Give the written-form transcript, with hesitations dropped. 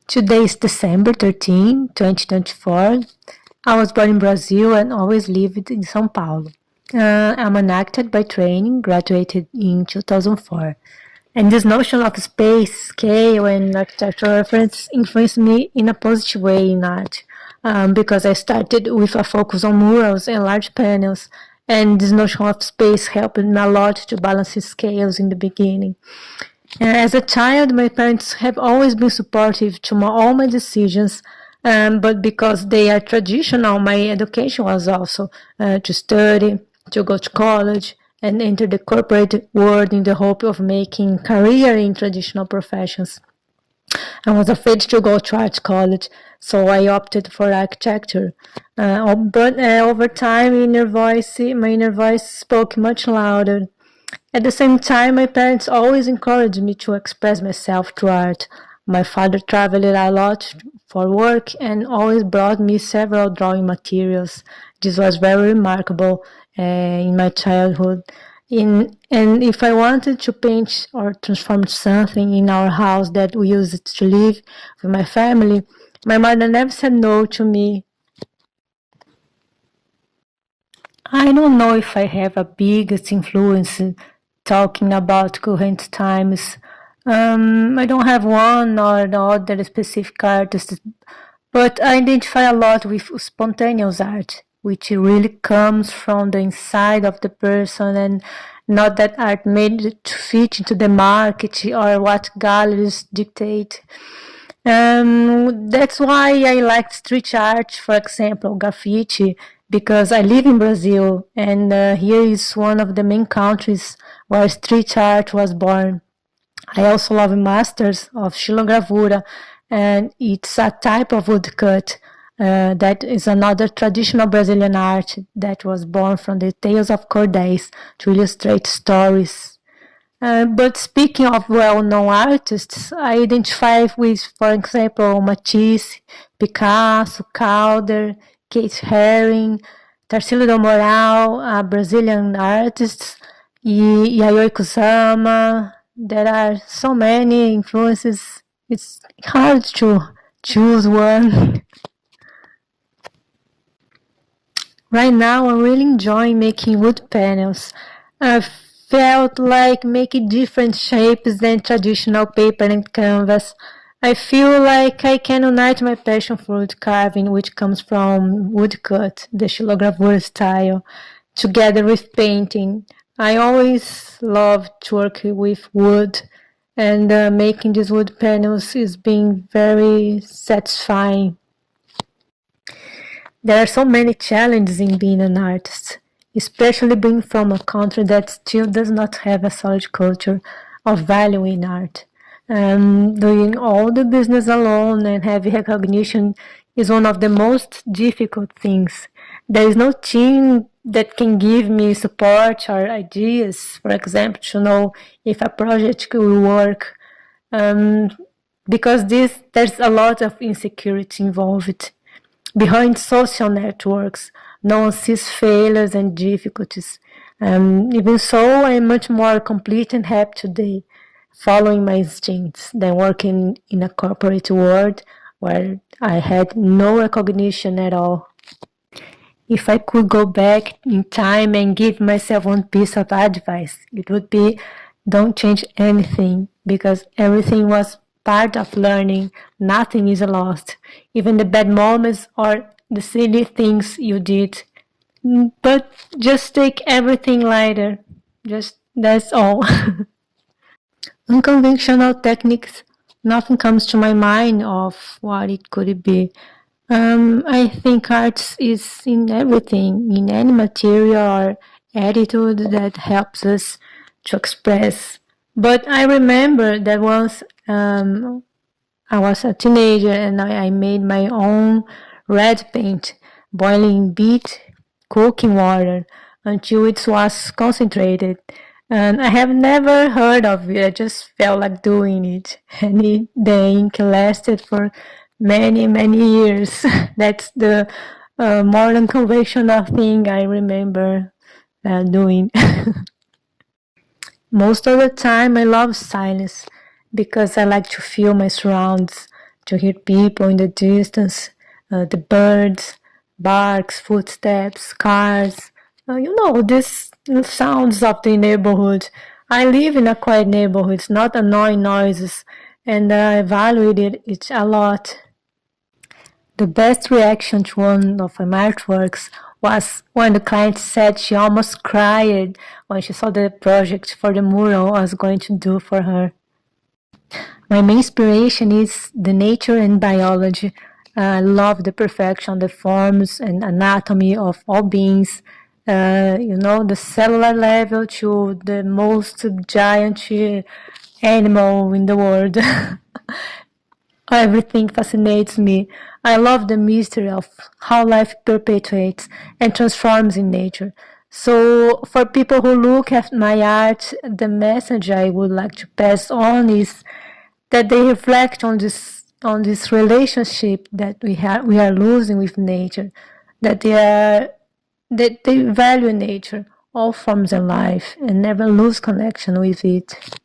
Today is December 13, 2024. I was born in Brazil and always lived in São Paulo. I'm an architect by training, graduated in 2004. And this notion of space, scale, and architectural reference influenced me in a positive way in art, because I started with a focus on murals and large panels, and this notion of space helped me a lot to balance scales in the beginning. As a child, my parents have always been supportive to all my decisions, but because they are traditional, my education was also to study, to go to college, and enter the corporate world in the hope of making career in traditional professions. I was afraid to go to art college, so I opted for architecture. But over time, my inner voice spoke much louder. At the same time, my parents always encouraged me to express myself through art. My father traveled a lot for work and always brought me several drawing materials. This was very remarkable in my childhood. And if I wanted to paint or transform something in our house that we used to live with my family, my mother never said no to me. I don't know if I have a biggest influence talking about current times. I don't have one or the other specific artist, but I identify a lot with spontaneous art, which really comes from the inside of the person and not that art made to fit into the market or what galleries dictate. That's why I like street art, for example, graffiti, because I live in Brazil and here is one of the main countries where street art was born. I also love masters of xilogravura, and it's a type of woodcut that is another traditional Brazilian art that was born from the tales of cordéis to illustrate stories. But speaking of well-known artists, I identify with, for example, Matisse, Picasso, Calder, Kate Haring, Tarsila do Moral, Brazilian artists, Yayoi Kusama. There are so many influences. It's hard to choose one. Right now, I'm really enjoying making wood panels. I felt like making different shapes than traditional paper and canvas. I feel like I can unite my passion for wood carving, which comes from woodcut, the xilogravura style, together with painting. I always loved to work with wood, and making these wood panels is being very satisfying. There are so many challenges in being an artist, especially being from a country that still does not have a solid culture of value in art. Doing all the business alone and having recognition is one of the most difficult things. There is no team that can give me support or ideas, for example, to know if a project will work, because there's a lot of insecurity involved. Behind social networks, no one sees failures and difficulties. Even so, I'm much more complete and happy today, following my instincts, than working in a corporate world where I had no recognition at all. If I could go back in time and give myself one piece of advice, it would be don't change anything, because everything was part of learning. Nothing is lost, even the bad moments or the silly things you did. But just take everything lighter. Just that's all. Unconventional techniques, nothing comes to my mind of what it could be. I think art is in everything, in any material or attitude that helps us to express. But I remember that once I was a teenager and I made my own red paint, boiling beet, cooking water until it was concentrated. And I have never heard of it. I just felt like doing it. And the ink lasted for many, many years. That's the more unconventional thing I remember doing. Most of the time, I love silence because I like to feel my surroundings, to hear people in the distance, the birds, barks, footsteps, cars. These sounds of the neighborhood. I live in a quiet neighborhood, it's not annoying noises, and I valued it a lot. The best reaction to one of my artworks was when the client said she almost cried when she saw the project for the mural I was going to do for her. My main inspiration is the nature and biology. I love the perfection, the forms and anatomy of all beings. The cellular level to the most giant animal in the world. Everything fascinates me. I love the mystery of how life perpetuates and transforms in nature. So, for people who look at my art, the message I would like to pass on is that they reflect on this relationship that we are losing with nature, that they value nature, all forms of life, and never lose connection with it.